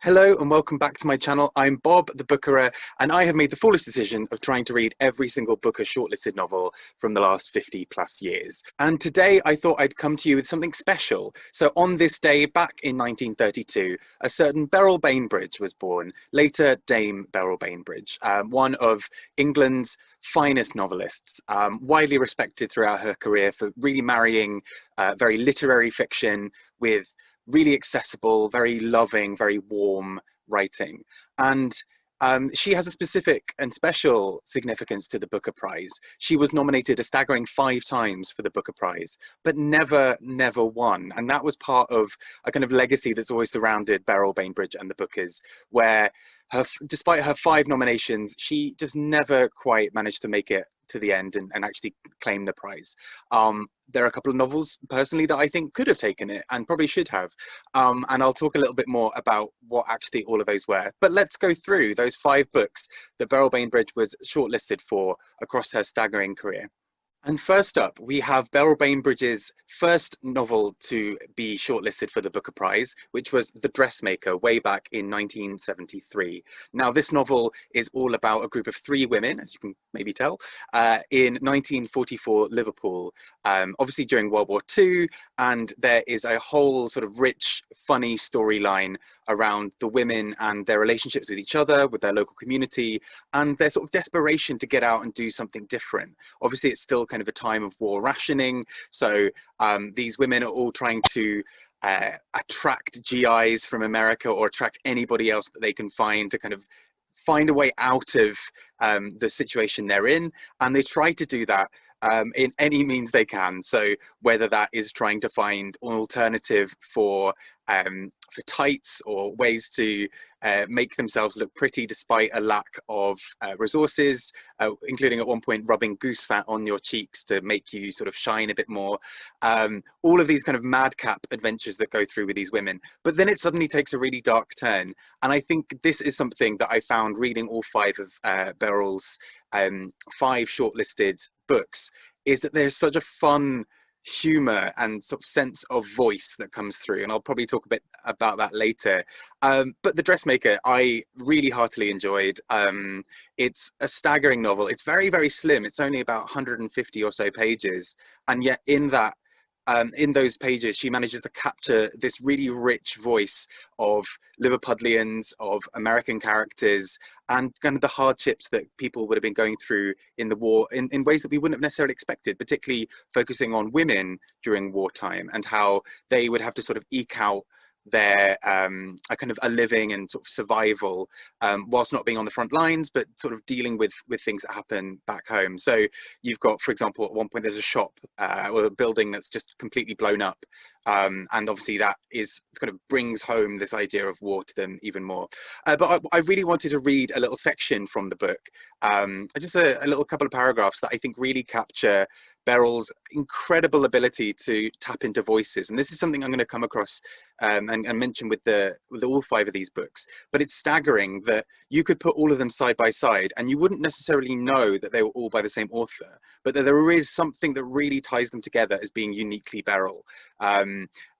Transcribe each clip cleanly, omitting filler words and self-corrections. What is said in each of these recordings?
Hello and welcome back to my channel. I'm Bob the Bookerer, and I have made the foolish decision of trying to read every single Booker shortlisted novel from the last 50 plus years. And today I thought I'd come to you with something special. So on this day back in 1932, a certain Beryl Bainbridge was born, later Dame Beryl Bainbridge, one of England's finest novelists, widely respected throughout her career for really marrying very literary fiction with really accessible, very loving, very warm writing. And she has a specific and special significance to the Booker Prize. She was nominated a staggering 5 times for the Booker Prize, but never won. And that was part of a kind of legacy that's always surrounded Beryl Bainbridge and the Bookers, where despite her 5 nominations, she just never quite managed to make it to the end and actually claim the prize. There are a couple of novels personally that I think could have taken it and probably should have. And I'll talk a little bit more about what actually all of those were. But let's go through those 5 books that Beryl Bainbridge was shortlisted for across her staggering career. And first up, we have Beryl Bainbridge's first novel to be shortlisted for the Booker Prize, which was The Dressmaker, way back in 1973. Now, this novel is all about a group of 3 women, as you can maybe tell, in 1944 Liverpool, obviously during World War II, and there is a whole sort of rich, funny storyline around the women and their relationships with each other, with their local community, and their sort of desperation to get out and do something different. Obviously, it's still kind of a time of war rationing, so these women are all trying to attract GIs from America or attract anybody else that they can find to kind of find a way out of the situation they're in, and they try to do that in any means they can. So whether that is trying to find an alternative for tights or ways to make themselves look pretty despite a lack of resources, including at one point rubbing goose fat on your cheeks to make you sort of shine a bit more. All of these kind of madcap adventures that go through with these women. But then it suddenly takes a really dark turn. And I think this is something that I found reading all 5 of Beryl's 5 shortlisted books, is that there's such a fun humor and sort of sense of voice that comes through, and I'll probably talk a bit about that later. But The Dressmaker I really heartily enjoyed. It's a staggering novel. It's very slim. It's only about 150 or so pages, and yet in that in those pages, she manages to capture this really rich voice of Liverpudlians, of American characters, and kind of the hardships that people would have been going through in the war in ways that we wouldn't have necessarily expected, particularly focusing on women during wartime and how they would have to sort of eke out their a kind of a living and sort of survival whilst not being on the front lines, but sort of dealing with things that happen back home. So you've got, for example, at one point there's a shop or a building that's just completely blown up, and obviously that is kind of brings home this idea of war to them even more. But I really wanted to read a little section from the book, just a little couple of paragraphs that I think really capture Beryl's incredible ability to tap into voices. And this is something I'm going to come across and mention with all 5 of these books. But it's staggering that you could put all of them side by side and you wouldn't necessarily know that they were all by the same author, but that there is something that really ties them together as being uniquely Beryl.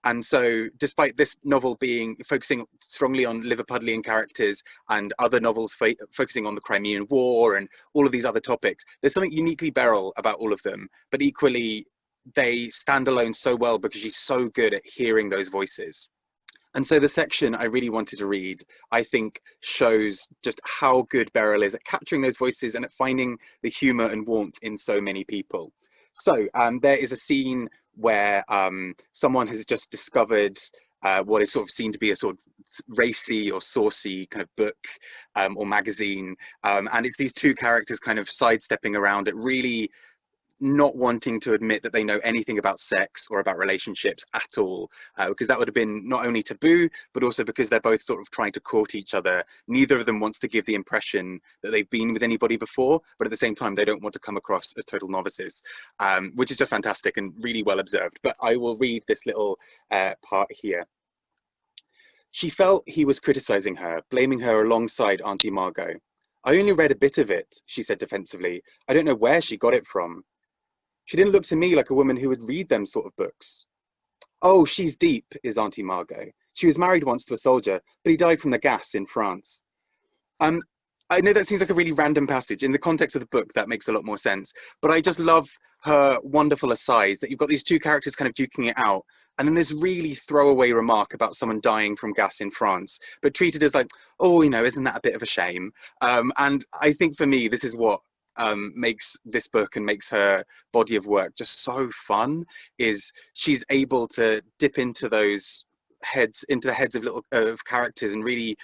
And so despite this novel focusing strongly on Liverpudlian characters and other novels focusing on the Crimean War and all of these other topics, there's something uniquely Beryl about all of them, but equally they stand alone so well because she's so good at hearing those voices. And so the section I really wanted to read, I think, shows just how good Beryl is at capturing those voices and at finding the humor and warmth in so many people. So there is a scene where someone has just discovered what is sort of seen to be a sort of racy or saucy kind of book or magazine. And it's these 2 characters kind of sidestepping around it, really not wanting to admit that they know anything about sex or about relationships at all, because that would have been not only taboo, but also because they're both sort of trying to court each other. Neither of them wants to give the impression that they've been with anybody before, but at the same time, they don't want to come across as total novices, which is just fantastic and really well observed. But I will read this little part here. She felt he was criticizing her, blaming her alongside Auntie Margot. I only read a bit of it, she said defensively. I don't know where she got it from. She didn't look to me like a woman who would read them sort of books. Oh, she's deep, is Auntie Margot. She was married once to a soldier, but he died from the gas in France. Um, I know that seems like a really random passage. In the context of the book, that makes a lot more sense. But I just love her wonderful asides that you've got these two characters kind of duking it out. And then this really throwaway remark about someone dying from gas in France, but treated as like, oh, you know, isn't that a bit of a shame? And I think for me, this is what makes this book and makes her body of work just so fun, is she's able to dip into those heads, into the heads of little of characters and really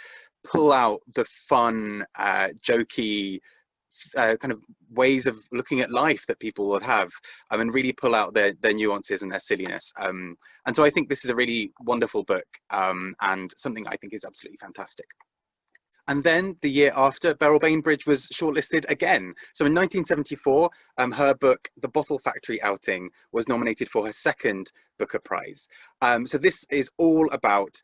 pull out the fun, jokey kind of ways of looking at life that people would have, and really pull out their nuances and their silliness. And so I think this is a really wonderful book, and something I think is absolutely fantastic. And then the year after, Beryl Bainbridge was shortlisted again. So in 1974, her book, The Bottle Factory Outing, was nominated for her second Booker Prize. So this is all about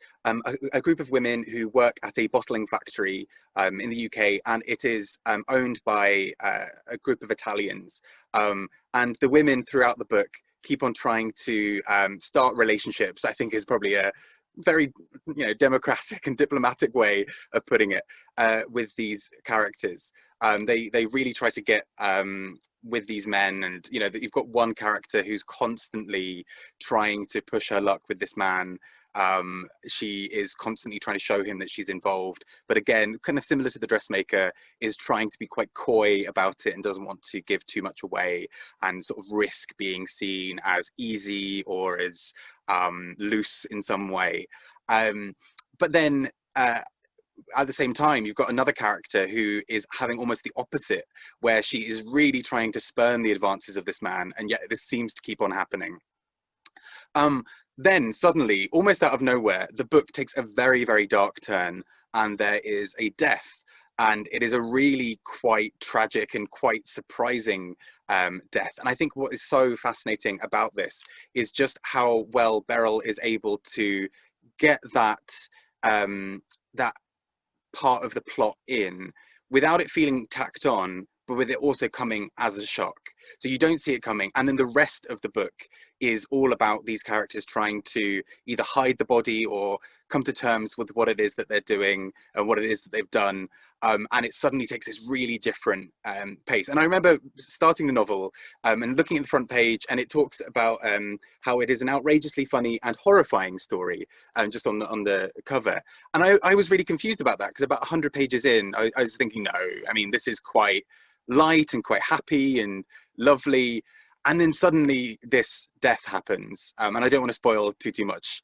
a group of women who work at a bottling factory in the UK, and it is owned by a group of Italians. And the women throughout the book keep on trying to start relationships, I think is probably a very, you know, democratic and diplomatic way of putting it, with these characters. They really try to get with these men, and you know that you've got one character who's constantly trying to push her luck with this man. She is constantly trying to show him that she's involved, but again, kind of similar to the dressmaker, is trying to be quite coy about it and doesn't want to give too much away and sort of risk being seen as easy or as loose in some way. But then at the same time, you've got another character who is having almost the opposite, where she is really trying to spurn the advances of this man, and yet this seems to keep on happening. Then suddenly, almost out of nowhere, the book takes a very, very dark turn, and there is a death. And it is a really quite tragic and quite surprising death. And I think what is so fascinating about this is just how well Beryl is able to get that that part of the plot in without it feeling tacked on, but with it also coming as a shock. So you don't see it coming. And then the rest of the book is all about these characters trying to either hide the body or come to terms with what it is that they're doing and what it is that they've done. And it suddenly takes this really different pace. And I remember starting the novel and looking at the front page, and it talks about how it is an outrageously funny and horrifying story, just on the cover. And I was really confused about that, because about 100 pages in, I was thinking, no, I mean, this is quite light and quite happy and lovely. And then suddenly this death happens. And I don't want to spoil too much,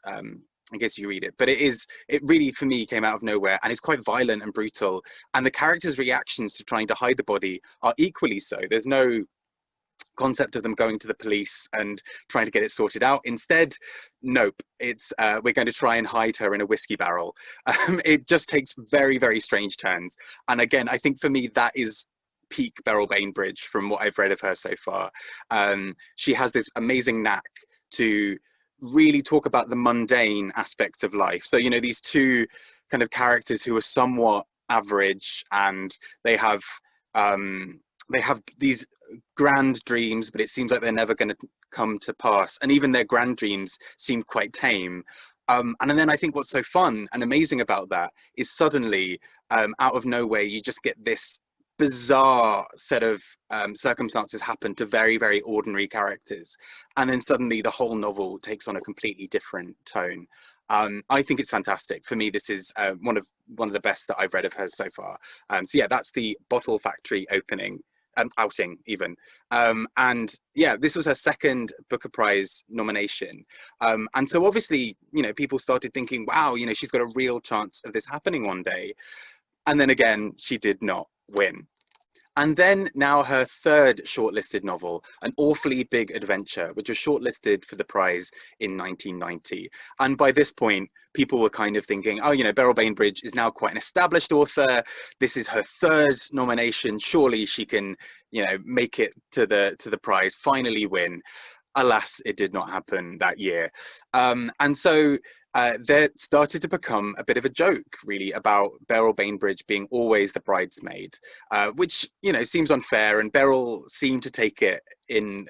in case you read it, but it really, for me, came out of nowhere, and it's quite violent and brutal. And the characters' reactions to trying to hide the body are equally so. There's no concept of them going to the police and trying to get it sorted out. Instead, nope, it's we're going to try and hide her in a whiskey barrel. It just takes very, very strange turns. And again, I think for me, that is peak Beryl Bainbridge from what I've read of her so far. She has this amazing knack to really talk about the mundane aspects of life. So, you know, these two kind of characters who are somewhat average, and they have these grand dreams, but it seems like they're never going to come to pass. And even their grand dreams seem quite tame. And then I think what's so fun and amazing about that is suddenly, out of nowhere, you just get this bizarre set of circumstances happen to very, very ordinary characters, and then suddenly the whole novel takes on a completely different tone. I think it's fantastic. For me, this is one of the best that I've read of hers so far. So yeah, that's The Bottle Factory outing even. And yeah, this was her second Booker Prize nomination. And so obviously, you know, people started thinking, wow, you know, she's got a real chance of this happening one day. And then again, she did not win. And then now her third shortlisted novel, An Awfully Big Adventure, which was shortlisted for the prize in 1990. And by this point, people were kind of thinking, oh, you know, Beryl Bainbridge is now quite an established author. This is her third nomination. Surely she can, you know, make it to the prize, finally win. Alas, it did not happen that year. And so there started to become a bit of a joke, really, about Beryl Bainbridge being always the bridesmaid, which, you know, seems unfair. And Beryl seemed to take it in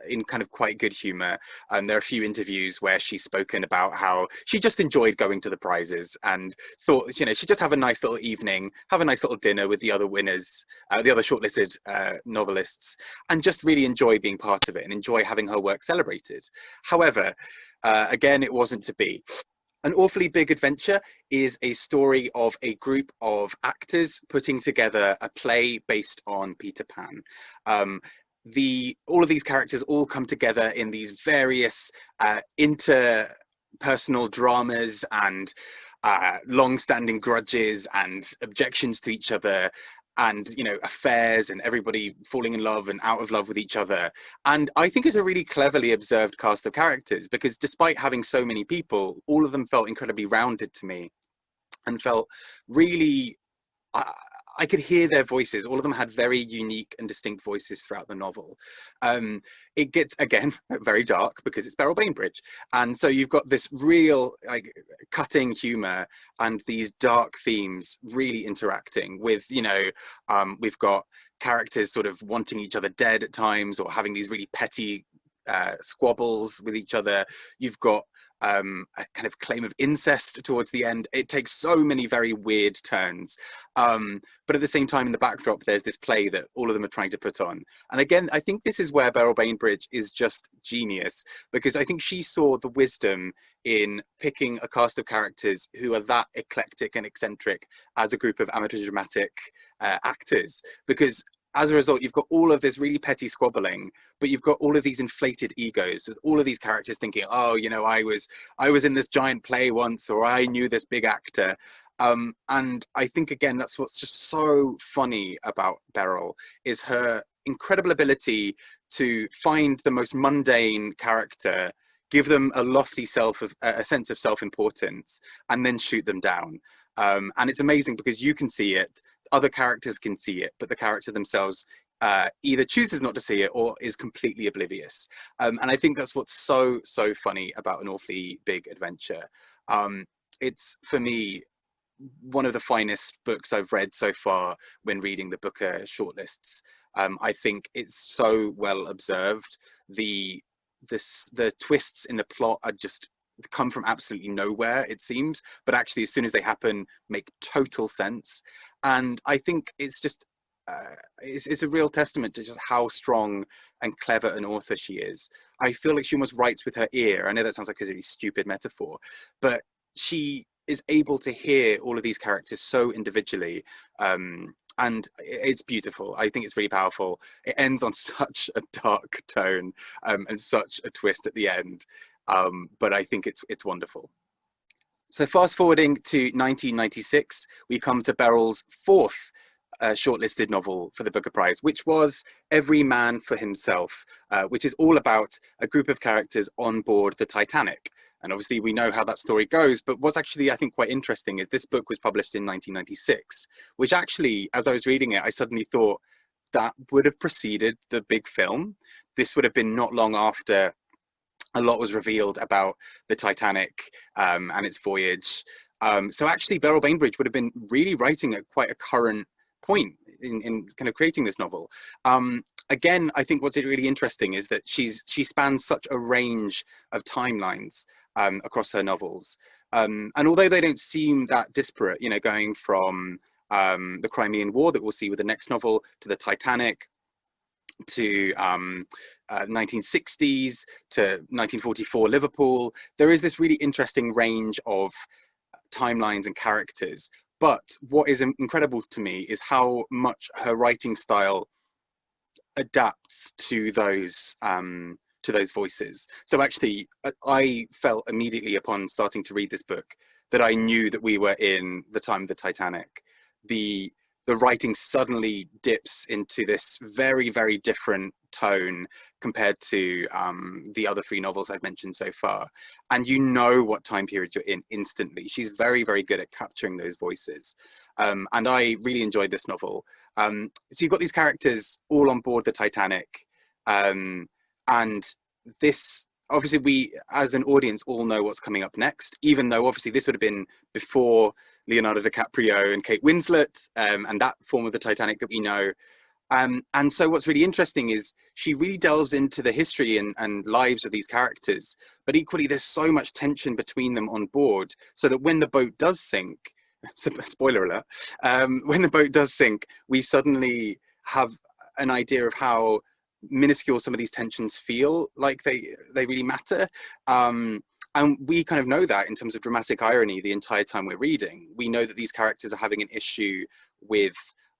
in kind of quite good humor. There are a few interviews where she's spoken about how she just enjoyed going to the prizes and thought, you know, she'd just have a nice little evening, have a nice little dinner with the other winners, the other shortlisted novelists, and just really enjoy being part of it and enjoy having her work celebrated. However, again, it wasn't to be. An Awfully Big Adventure is a story of a group of actors putting together a play based on Peter Pan. All of these characters all come together in these various interpersonal dramas and long-standing grudges and objections to each other, and, you know, affairs and everybody falling in love and out of love with each other. And I think it's a really cleverly observed cast of characters, because despite having so many people, all of them felt incredibly rounded to me and felt really, I could hear their voices. All of them had very unique and distinct voices throughout the novel. It gets, again, very dark because it's Beryl Bainbridge. And so you've got this real, like, cutting humor and these dark themes really interacting with, you know, we've got characters sort of wanting each other dead at times, or having these really petty squabbles with each other. You've got a kind of claim of incest towards the end. It takes so many very weird turns. But at the same time, in the backdrop, there's this play that all of them are trying to put on. And again, I think this is where Beryl Bainbridge is just genius, because I think she saw the wisdom in picking a cast of characters who are that eclectic and eccentric as a group of amateur dramatic actors. Because as a result, you've got all of this really petty squabbling, but you've got all of these inflated egos with all of these characters thinking, oh, you know, I was in this giant play once, or I knew this big actor. And I think, again, that's what's just so funny about Beryl, is her incredible ability to find the most mundane character, give them a lofty a sense of self-importance, and then shoot them down. And it's amazing because you can see it, other characters can see it, but the character themselves either chooses not to see it or is completely oblivious. And I think that's what's so funny about An Awfully Big Adventure. It's, for me, one of the finest books I've read so far when reading the Booker shortlists. I think it's so well observed. The twists in the plot are just come from absolutely nowhere, it seems, but actually as soon as they happen, make total sense. And I think it's just it's a real testament to just how strong and clever an author she is. I feel like she almost writes with her ear. I know that sounds like a really stupid metaphor, but she is able to hear all of these characters so individually, and it's beautiful. I think it's really powerful. It ends on such a dark tone, and such a twist at the end. But I think it's wonderful. So fast forwarding to 1996, we come to Beryl's fourth shortlisted novel for the Booker Prize, which was Every Man for Himself, which is all about a group of characters on board the Titanic. And obviously we know how that story goes, but what's actually, I think, quite interesting is this book was published in 1996, which actually, as I was reading it, I suddenly thought that would have preceded the big film. This would have been not long after a lot was revealed about the Titanic and its voyage. So actually, Beryl Bainbridge would have been really writing at quite a current point in kind of creating this novel. Again, I think what's really interesting is that she spans such a range of timelines across her novels. And although they don't seem that disparate, you know, going from the Crimean War that we'll see with the next novel, to the Titanic, to 1960s, to 1944 Liverpool, there is this really interesting range of timelines and characters. But what is incredible to me is how much her writing style adapts to those voices. So actually, I felt immediately upon starting to read this book that I knew that we were in the time of the Titanic. The writing suddenly dips into this very, very different tone compared to the other three novels I've mentioned so far. And you know what time period you're in instantly. She's very, very good at capturing those voices. And I really enjoyed this novel. So you've got these characters all on board the Titanic. And this, obviously we, as an audience, all know what's coming up next, even though obviously this would have been before Leonardo DiCaprio and Kate Winslet, and that form of the Titanic that we know. And so what's really interesting is she really delves into the history and lives of these characters, but equally there's so much tension between them on board, so that when the boat does sink, spoiler alert, when the boat does sink, we suddenly have an idea of how minuscule some of these tensions feel like they really matter. And we kind of know that in terms of dramatic irony the entire time we're reading. We know that these characters are having an issue with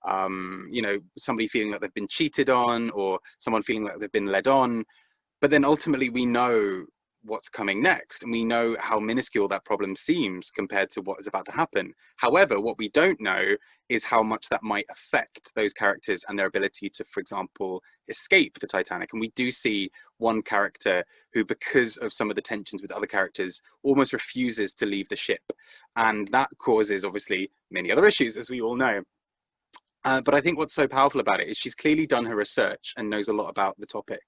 you know, somebody feeling like they've been cheated on, or someone feeling like they've been led on. But then ultimately we know what's coming next, and we know how minuscule that problem seems compared to what is about to happen. However, what we don't know is how much that might affect those characters and their ability to, for example, escape the Titanic. And we do see one character who, because of some of the tensions with other characters, almost refuses to leave the ship. And that causes, obviously, many other issues, as we all know. But I think what's so powerful about it is she's clearly done her research and knows a lot about the topic,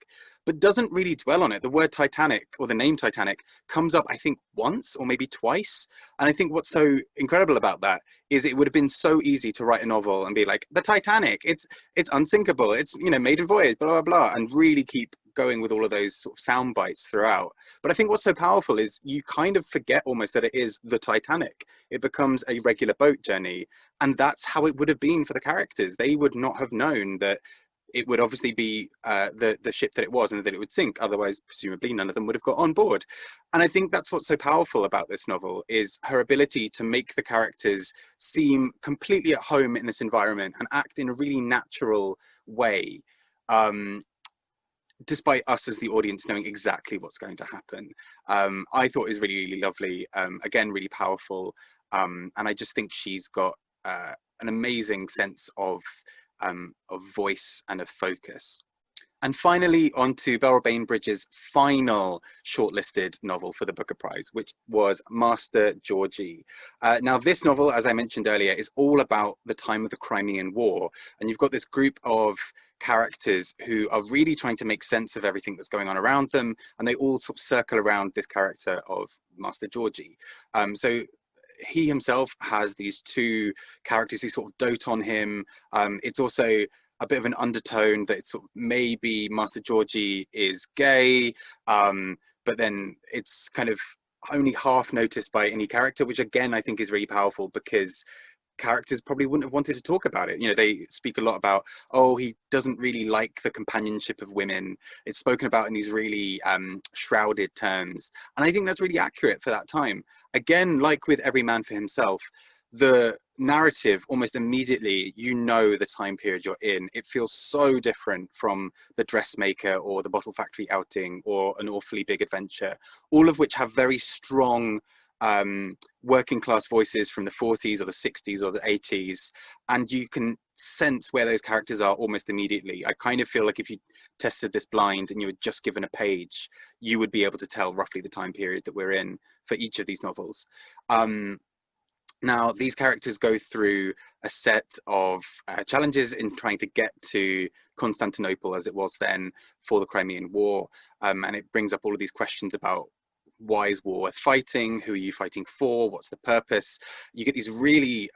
but doesn't really dwell on it. The word Titanic, or the name Titanic, comes up, I think, once or maybe twice. And I think what's so incredible about that is it would have been so easy to write a novel and be like, the Titanic, it's unsinkable, it's, you know, maiden voyage, blah, blah, blah, and really keep going with all of those sort of sound bites throughout. But I think what's so powerful is you kind of forget almost that it is the Titanic. It becomes a regular boat journey. And that's how it would have been for the characters. They would not have known that it would obviously be the ship that it was, and that it would sink. Otherwise, presumably, none of them would have got on board. And I think that's what's so powerful about this novel, is her ability to make the characters seem completely at home in this environment and act in a really natural way. Despite us as the audience knowing exactly what's going to happen. I thought it was really, really lovely. Again, really powerful. And I just think she's got an amazing sense of voice and of focus. And finally, on to Beryl Bainbridge's final shortlisted novel for the Booker Prize, which was Master Georgie. Now, this novel, as I mentioned earlier, is all about the time of the Crimean War. And you've got this group of characters who are really trying to make sense of everything that's going on around them. And they all sort of circle around this character of Master Georgie. So he himself has these two characters who sort of dote on him. It's also a bit of an undertone that it's sort of maybe Master Georgie is gay, but then it's kind of only half noticed by any character, which again I think is really powerful, because characters probably wouldn't have wanted to talk about it. You know, they speak a lot about, oh, he doesn't really like the companionship of women. It's spoken about in these really shrouded terms. And I think that's really accurate for that time. Again, like with Every Man for Himself, the narrative almost immediately, you know, the time period you're in. It feels so different from The Dressmaker or The Bottle Factory Outing or An Awfully Big Adventure, all of which have very strong working class voices from the 40s or the 60s or the 80s, and you can sense where those characters are almost immediately. I kind of feel like if you tested this blind and you were just given a page, you would be able to tell roughly the time period that we're in for each of these novels. Now, these characters go through a set of challenges in trying to get to Constantinople, as it was then, for the Crimean War. And it brings up all of these questions about, why is war worth fighting? Who are you fighting for? What's the purpose? You get these really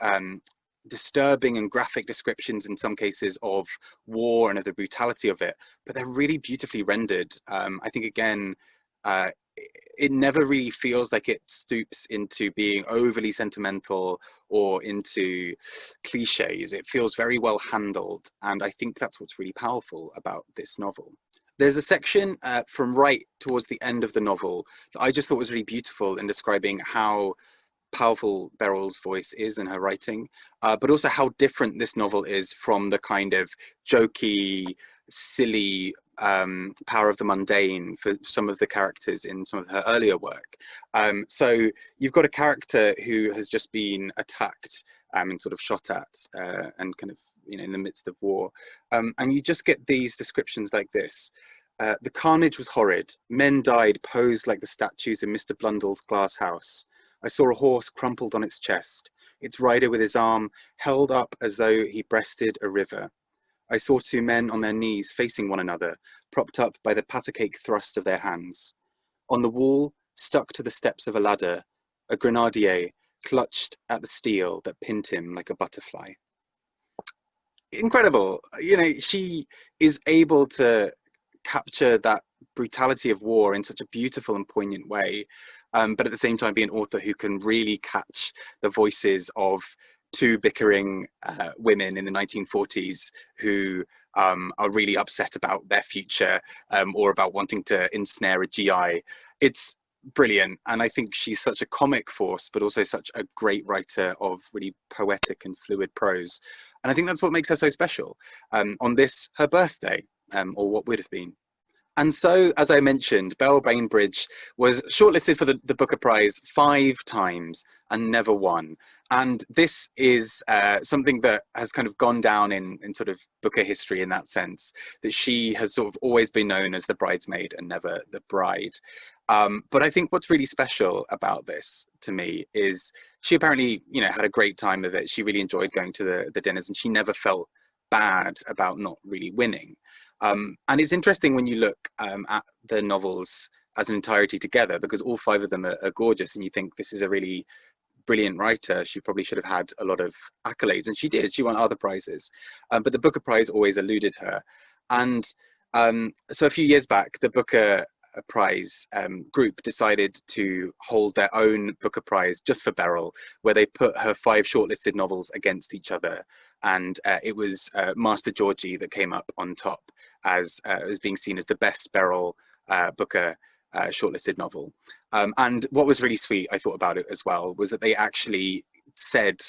disturbing and graphic descriptions in some cases of war and of the brutality of it, but they're really beautifully rendered. I think, again, it never really feels like it stoops into being overly sentimental or into cliches. It feels very well handled, and I think that's what's really powerful about this novel. There's a section from right towards the end of the novel that I just thought was really beautiful in describing how powerful Beryl's voice is in her writing, but also how different this novel is from the kind of jokey, silly power of the mundane for some of the characters in some of her earlier work. So you've got a character who has just been attacked and sort of shot at and kind of, you know, in the midst of war. And you just get these descriptions like this. The carnage was horrid. Men died posed like the statues in Mr. Blundell's glass house. I saw a horse crumpled on its chest, its rider with his arm held up as though he breasted a river. I saw two men on their knees facing one another, propped up by the patacake thrust of their hands. On the wall, stuck to the steps of a ladder, a grenadier clutched at the steel that pinned him like a butterfly. incredible. You know, she is able to capture that brutality of war in such a beautiful and poignant way, but at the same time be an author who can really catch the voices of two bickering women in the 1940s who are really upset about their future, or about wanting to ensnare a GI. It's brilliant, and I think she's such a comic force, but also such a great writer of really poetic and fluid prose. And I think that's what makes her so special on this, her birthday, or what would have been. And so, as I mentioned, Beryl Bainbridge was shortlisted for the Booker Prize 5 times and never won. And this is something that has kind of gone down in sort of Booker history in that sense, that she has sort of always been known as the bridesmaid and never the bride. But I think what's really special about this to me is she apparently, you know, had a great time of it. She really enjoyed going to the dinners, and she never felt bad about not really winning. And it's interesting when you look at the novels as an entirety together, because all 5 of them are gorgeous, and you think this is a really brilliant writer. She probably should have had a lot of accolades, and she did. She won other prizes, but the Booker Prize always eluded her. And so a few years back, the Booker Prize group decided to hold their own Booker Prize just for Beryl, where they put her 5 shortlisted novels against each other, and it was Master Georgie that came up on top as being seen as the best Beryl Booker shortlisted novel. And what was really sweet, I thought, about it as well, was that they actually said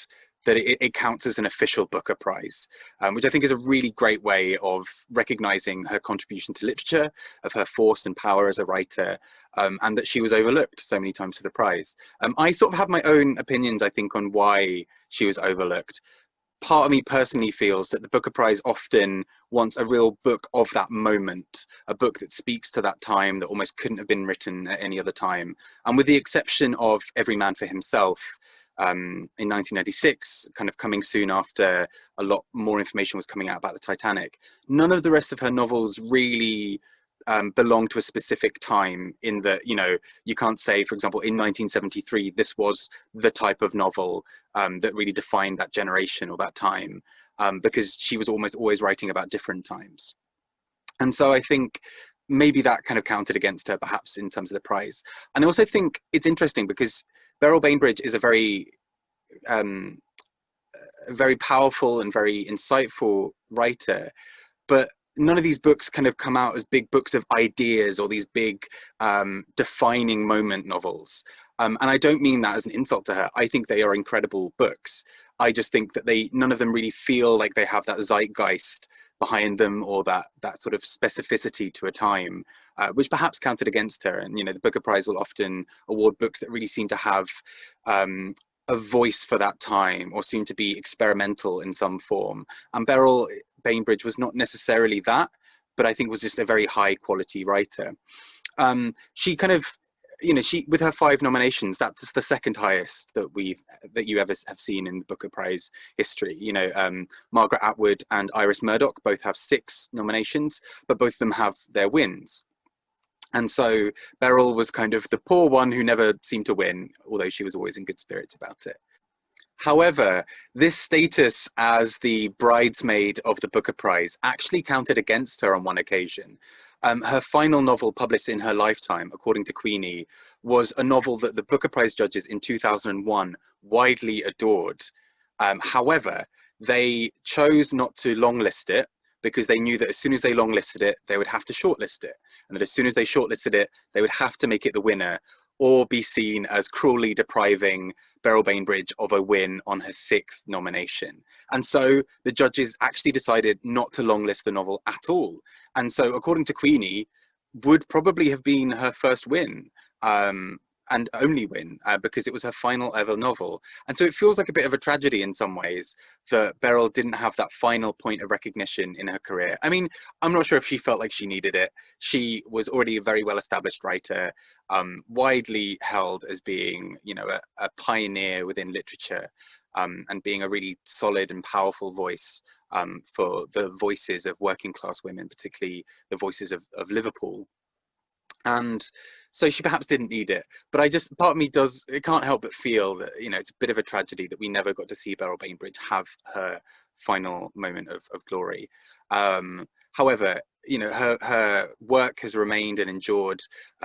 that it counts as an official Booker Prize, which I think is a really great way of recognizing her contribution to literature, of her force and power as a writer, and that she was overlooked so many times for the prize. I sort of have my own opinions, I think, on why she was overlooked. Part of me personally feels that the Booker Prize often wants a real book of that moment, a book that speaks to that time, that almost couldn't have been written at any other time. And with the exception of Every Man for Himself, in 1996, kind of coming soon after a lot more information was coming out about the Titanic, none of the rest of her novels really belong to a specific time, in that, you know, you can't say, for example, in 1973, this was the type of novel that really defined that generation or that time, because she was almost always writing about different times. And so I think maybe that kind of counted against her, perhaps, in terms of the prize. And I also think it's interesting because Beryl Bainbridge is a very powerful and very insightful writer, but none of these books kind of come out as big books of ideas or these big defining moment novels. And I don't mean that as an insult to her. I think they are incredible books. I just think that none of them really feel like they have that zeitgeist behind them, or that sort of specificity to a time, which perhaps counted against her. And, you know, the Booker Prize will often award books that really seem to have a voice for that time, or seem to be experimental in some form. And Beryl Bainbridge was not necessarily that, but I think was just a very high quality writer. She kind of, you know, she, with her 5 nominations, that's the second highest that you ever have seen in the Booker Prize history. You know, Margaret Atwood and Iris Murdoch both have 6 nominations, but both of them have their wins. And so Beryl was kind of the poor one who never seemed to win, although she was always in good spirits about it. However, this status as the bridesmaid of the Booker Prize actually counted against her on one occasion. Her final novel, published in her lifetime, according to Queeney, was a novel that the Booker Prize judges in 2001 widely adored. However, they chose not to longlist it, because they knew that as soon as they longlisted it, they would have to shortlist it. And that as soon as they shortlisted it, they would have to make it the winner, or be seen as cruelly depriving Beryl Bainbridge of a win on her 6th nomination. And so the judges actually decided not to longlist the novel at all. And so, according to Queenie, would probably have been her first win, and only win, because it was her final ever novel. And so it feels like a bit of a tragedy in some ways that Beryl didn't have that final point of recognition in her career. I mean, I'm not sure if she felt like she needed it. She was already a very well-established writer, widely held as being, you know, a pioneer within literature, and being a really solid and powerful voice for the voices of working class women, particularly the voices of Liverpool. And so she perhaps didn't need it, but part of me does, it can't help but feel that, you know, it's a bit of a tragedy that we never got to see Beryl Bainbridge have her final moment of glory. However, you know, her work has remained and endured.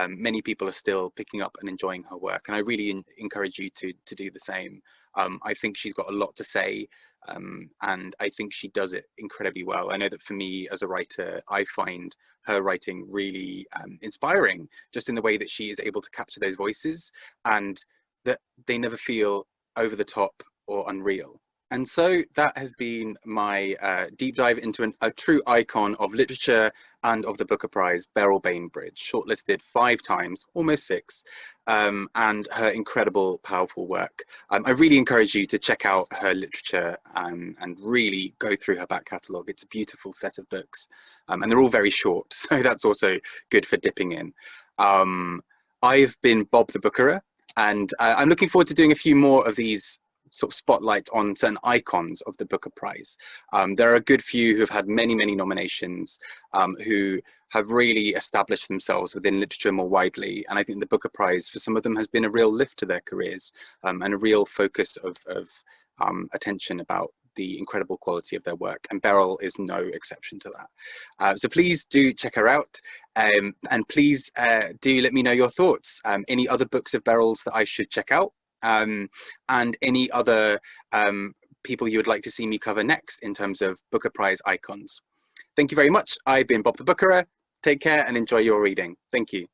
Many people are still picking up and enjoying her work, and I really encourage you to do the same. I think she's got a lot to say, and I think she does it incredibly well. I know that for me as a writer, I find her writing really inspiring, just in the way that she is able to capture those voices and that they never feel over the top or unreal. And so that has been my deep dive into a true icon of literature and of the Booker Prize, Beryl Bainbridge, shortlisted 5 times, almost 6, and her incredible, powerful work. I really encourage you to check out her literature and really go through her back catalogue. It's a beautiful set of books, and they're all very short, so that's also good for dipping in. I've been Bob the Bookerer, and I'm looking forward to doing a few more of these sort of spotlights on certain icons of the Booker Prize. There are a good few who have had many, many nominations, who have really established themselves within literature more widely. And I think the Booker Prize for some of them has been a real lift to their careers, and a real focus of attention about the incredible quality of their work. And Beryl is no exception to that. So please do check her out, and please do let me know your thoughts. Any other books of Beryl's that I should check out? And any other people you would like to see me cover next in terms of Booker Prize icons. Thank you very much. I've been Bob the Bookerer. Take care and enjoy your reading. Thank you.